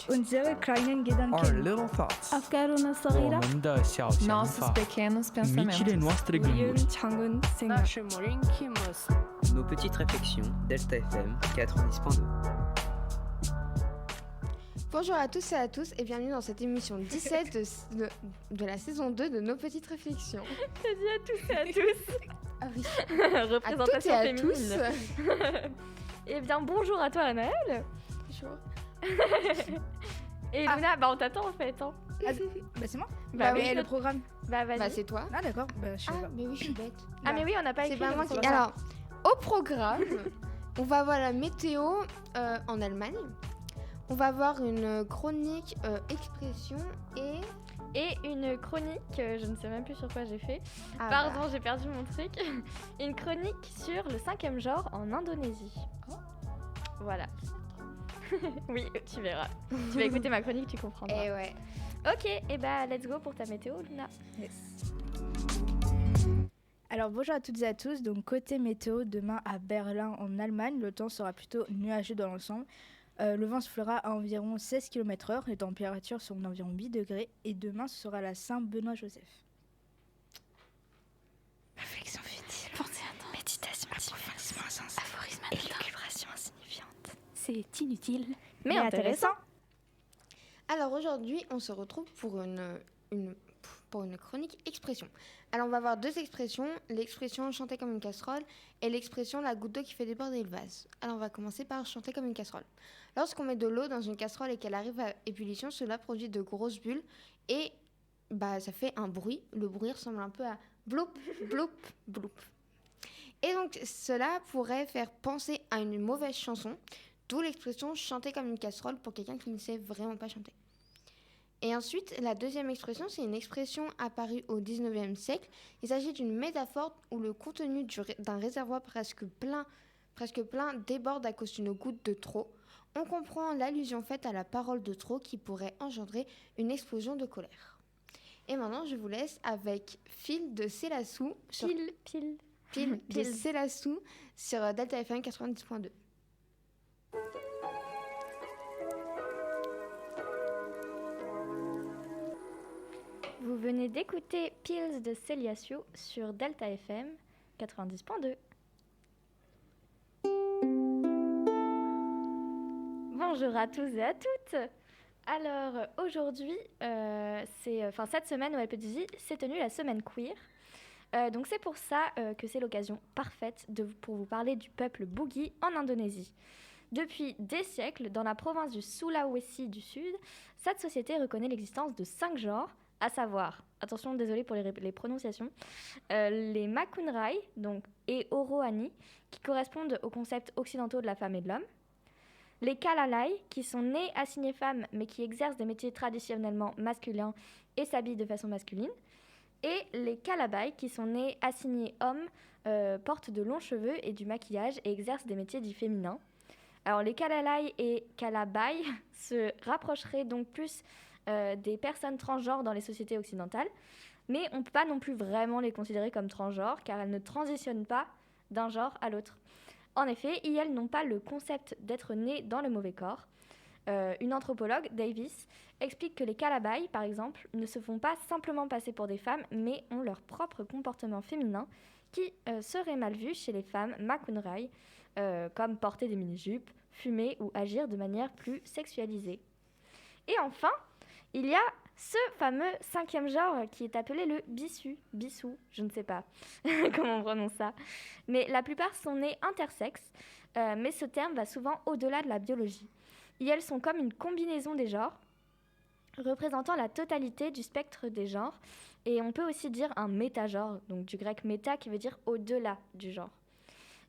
Unsere kleinen Our Gedanken. little thoughts. أفكارنا الصغيرة. 我们的小想 Nossos 法 pequenos Mentire pensamentos. nostre gânduri. 우리의 작은 생각. Nos petites réflexions, Delta FM 90.2. Bonjour à tous et à tous et bienvenue dans cette émission 17 de la saison 2 de Nos Petites Réflexions. T'as dit à tous et à tous. Ah oui, Représentation à toutes et à féminine. Eh bien, bonjour à toi, Anaëlle. Bonjour. Et Luna, on t'attend en fait. Hein. Bah c'est moi. Bah Mais oui, le programme. Bah, vas-y. Bah c'est toi. Ah d'accord. Bah je sais Ah pas. mais oui, je suis bête. Ah, mais oui, on n'a pas C'est écrit. pas le moi qui... programme. Alors, au programme, on va voir la météo en Allemagne. On va voir une chronique expression Et une chronique, je ne sais même plus sur quoi j'ai fait. Ah, Pardon, j'ai perdu mon truc. Une chronique sur le 5e genre en Indonésie. Voilà. Oui, tu verras. Tu vas écouter ma chronique, tu comprendras. Et ouais. Ok, et bah let's go pour ta météo, Luna. Yes. Alors bonjour à toutes et à tous. Donc côté météo, demain à Berlin en Allemagne, le temps sera plutôt nuageux dans l'ensemble. Le vent soufflera à environ 16 km/h, les températures seront d'environ 8 degrés et demain ce sera la Saint-Benoît-Joseph. Réflexion futile, pensée intense, méditation, approfondissement insensé, aphorisme et élucubration insignifiante. C'est inutile. Mais intéressant. Alors aujourd'hui, on se retrouve pour une chronique expression. Alors on va voir deux expressions, l'expression chanter comme une casserole et l'expression la goutte d'eau qui fait déborder le vase. Alors on va commencer par chanter comme une casserole. Lorsqu'on met de l'eau dans une casserole et qu'elle arrive à ébullition, cela produit de grosses bulles et ça fait un bruit. Le bruit ressemble un peu à bloup, bloup, bloup. Et donc cela pourrait faire penser à une mauvaise chanson, d'où l'expression chanter comme une casserole pour quelqu'un qui ne sait vraiment pas chanter. Et ensuite, la deuxième expression, c'est une expression apparue au 19e siècle. Il s'agit d'une métaphore où le contenu d'un réservoir presque plein déborde à cause d'une goutte de trop. On comprend l'allusion faite à la parole de trop qui pourrait engendrer une explosion de colère. Et maintenant, je vous laisse avec Phil de Célassou Pile. de Célassou sur Delta FM 90.2. Vous venez d'écouter Pills de Céliacio sur Delta FM 90.2. Bonjour à tous et à toutes. Alors aujourd'hui, cette semaine au LPDJ, s'est tenue la semaine queer. Donc c'est pour ça que c'est l'occasion parfaite pour vous parler du peuple Bugis en Indonésie. Depuis des siècles, dans la province du Sulawesi du Sud, cette société reconnaît l'existence de 5 genres, à savoir, attention, désolé pour les prononciations, les Makunrai et Oroani, qui correspondent aux concepts occidentaux de la femme et de l'homme, les Kalalai, qui sont nés assignés femmes mais qui exercent des métiers traditionnellement masculins et s'habillent de façon masculine, et les Kalabai, qui sont nés assignés hommes, portent de longs cheveux et du maquillage et exercent des métiers dits féminins. Alors les Kalalai et Kalabai se rapprocheraient donc plus des personnes transgenres dans les sociétés occidentales, mais on ne peut pas non plus vraiment les considérer comme transgenres car elles ne transitionnent pas d'un genre à l'autre. En effet, elles n'ont pas le concept d'être nées dans le mauvais corps. Une anthropologue, Davis, explique que les Kalabai, par exemple, ne se font pas simplement passer pour des femmes, mais ont leur propre comportement féminin qui serait mal vu chez les femmes Makunrai, comme porter des mini-jupes, fumer ou agir de manière plus sexualisée. Et enfin, il y a ce fameux 5e genre qui est appelé le bissou, je ne sais pas comment on prononce ça. Mais la plupart sont nés intersexes, mais ce terme va souvent au-delà de la biologie. Elles sont comme une combinaison des genres, représentant la totalité du spectre des genres, et on peut aussi dire un métagenre, donc du grec méta qui veut dire au-delà du genre.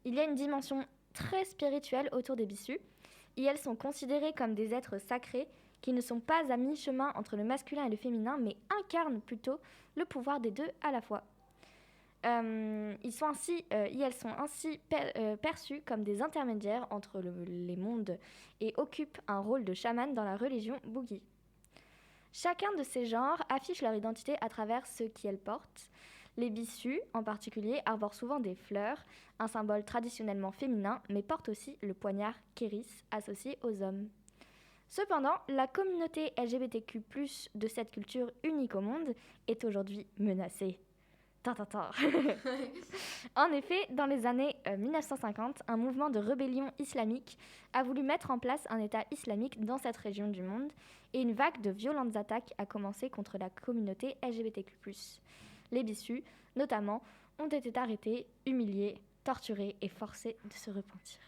Il y a une dimension très spirituelle autour des bissous, et elles sont considérées comme des êtres sacrés qui ne sont pas à mi-chemin entre le masculin et le féminin, mais incarnent plutôt le pouvoir des deux à la fois. Elles sont ainsi perçues comme des intermédiaires entre les mondes et occupent un rôle de chaman dans la religion Bugis. Chacun de ces genres affiche leur identité à travers ce qu'elles portent. Les bissous, en particulier, arborent souvent des fleurs, un symbole traditionnellement féminin, mais portent aussi le poignard kéris associé aux hommes. Cependant, la communauté LGBTQ+, de cette culture unique au monde, est aujourd'hui menacée. Tintintin. En effet, dans les années 1950, un mouvement de rébellion islamique a voulu mettre en place un État islamique dans cette région du monde et une vague de violentes attaques a commencé contre la communauté LGBTQ+. Les bissus, notamment, ont été arrêtés, humiliés, torturés et forcés de se repentir.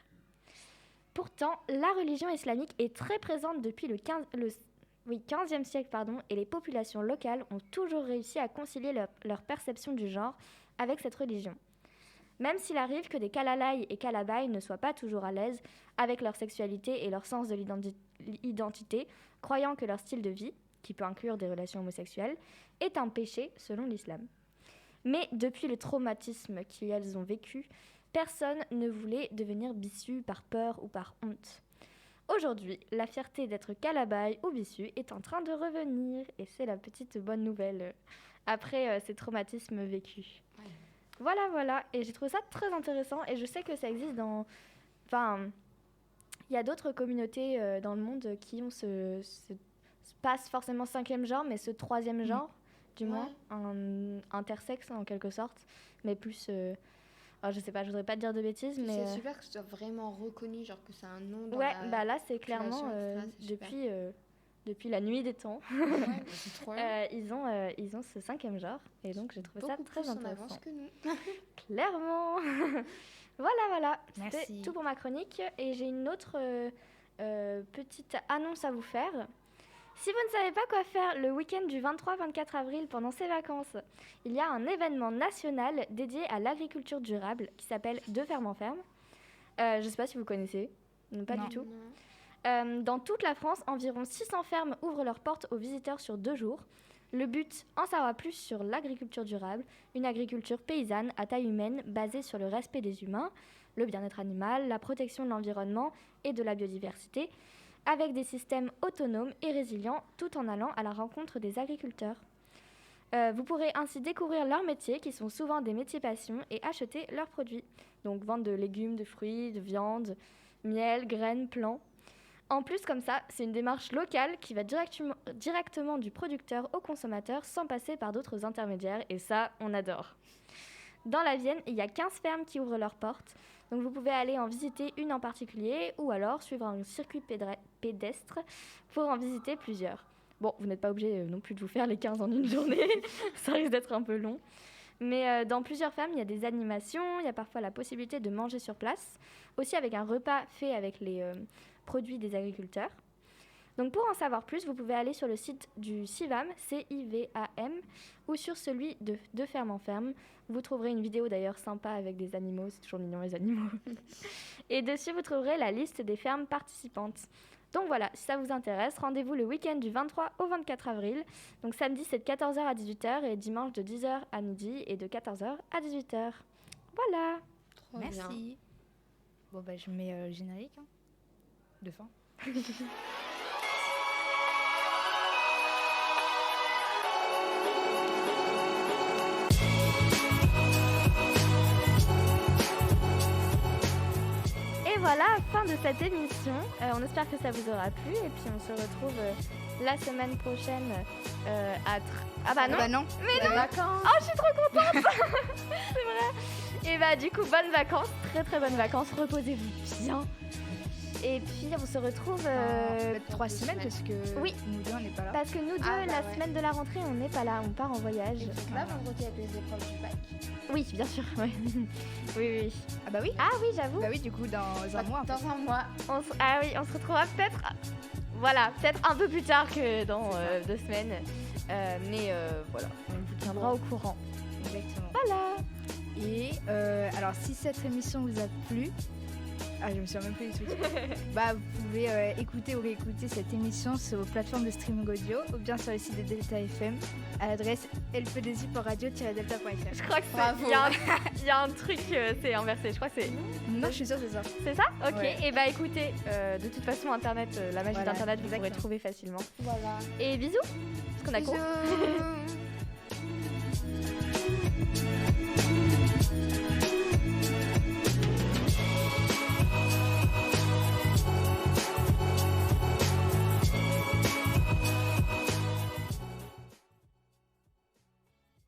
Pourtant, la religion islamique est très présente depuis le 15e siècle et les populations locales ont toujours réussi à concilier leur perception du genre avec cette religion. Même s'il arrive que des Kalalaï et Kalabaï ne soient pas toujours à l'aise avec leur sexualité et leur sens de l'identité, croyant que leur style de vie, qui peut inclure des relations homosexuelles, est un péché selon l'islam. Mais depuis le traumatisme qu'elles ont vécu, personne ne voulait devenir bissu par peur ou par honte. Aujourd'hui, la fierté d'être Kalabaï ou bissu est en train de revenir, et c'est la petite bonne nouvelle après ces traumatismes vécus. Ouais. Voilà, et j'ai trouvé ça très intéressant, et je sais que ça existe dans... Enfin, il y a d'autres communautés dans le monde qui ont pas forcément 5e genre, mais ce 3e genre, du moins, un intersexe en quelque sorte, mais plus... je sais pas, je voudrais pas te dire de bêtises, mais... C'est super que ce soit vraiment reconnu, genre que c'est un nom dans là, c'est clairement, depuis la nuit des temps, c'est trop ils ont ce 5e genre, et donc j'ai trouvé ça très intéressant. En avance que nous. Clairement. Voilà. Merci. C'était tout pour ma chronique, et j'ai une autre petite annonce à vous faire. Si vous ne savez pas quoi faire le week-end du 23-24 avril pendant ces vacances, il y a un événement national dédié à l'agriculture durable qui s'appelle De ferme en ferme. Je ne sais pas si vous connaissez. Pas du tout. Dans toute la France, environ 600 fermes ouvrent leurs portes aux visiteurs sur 2 jours. Le but, en savoir plus sur l'agriculture durable, une agriculture paysanne à taille humaine basée sur le respect des humains, le bien-être animal, la protection de l'environnement et de la biodiversité, avec des systèmes autonomes et résilients tout en allant à la rencontre des agriculteurs. Vous pourrez ainsi découvrir leurs métiers qui sont souvent des métiers passion et acheter leurs produits. Donc vente de légumes, de fruits, de viande, miel, graines, plants. En plus, comme ça, c'est une démarche locale qui va directement du producteur au consommateur sans passer par d'autres intermédiaires et ça, on adore. Dans la Vienne, il y a 15 fermes qui ouvrent leurs portes. Donc vous pouvez aller en visiter une en particulier ou alors suivre un circuit pédestre pour en visiter plusieurs. Bon, vous n'êtes pas obligé non plus de vous faire les 15 en une journée, ça risque d'être un peu long. Mais dans plusieurs fermes, il y a des animations, il y a parfois la possibilité de manger sur place, aussi avec un repas fait avec les produits des agriculteurs. Donc pour en savoir plus, vous pouvez aller sur le site du CIVAM, CIVAM, ou sur celui de Ferme en Ferme. Vous trouverez une vidéo d'ailleurs sympa avec des animaux, c'est toujours mignon les animaux. Et dessus, vous trouverez la liste des fermes participantes. Donc voilà, si ça vous intéresse, rendez-vous le week-end du 23 au 24 avril. Donc samedi, c'est de 14h à 18h et dimanche de 10h à midi et de 14h à 18h. Voilà. Trop Merci. bien. Bon, je mets le générique de fin. Voilà, fin de cette émission. On espère que ça vous aura plu et puis on se retrouve la semaine prochaine Ah bah non. non. Mais non. Vacances. Oh, je suis trop contente. C'est vrai. Et du coup, bonnes vacances, très très bonnes vacances. Reposez-vous bien. Et puis on se retrouve peut-être 3 semaines parce que oui. Nous deux on n'est pas là. Parce que nous deux, la semaine de la rentrée, on n'est pas là, on part en voyage. Et donc là, vendredi avec les épreuves du bac. Oui, bien sûr. Oui. Oui. Ah bah oui. Ah oui, j'avoue. Bah oui, du coup dans un mois. Dans un mois. On se retrouvera peut-être. Voilà, peut-être un peu plus tard que dans 2 semaines. Mais voilà, on vous tiendra au courant. Exactement. Voilà. Et alors si cette émission vous a plu, je me souviens même plus du tout. Vous pouvez écouter ou réécouter cette émission sur vos plateformes de streaming audio ou bien sur le site de Delta FM à l'adresse lpdesi.radio-delta.fr. Je crois que il y a un truc, c'est inversé. Je crois que c'est. Non, je suis sûre c'est ça. C'est ça ? Ok. Ouais. Et écoutez, de toute façon, Internet, la magie d'Internet, vous pourrez trouver facilement. Voilà. Et bisous. Parce qu'on a cours. Bisous.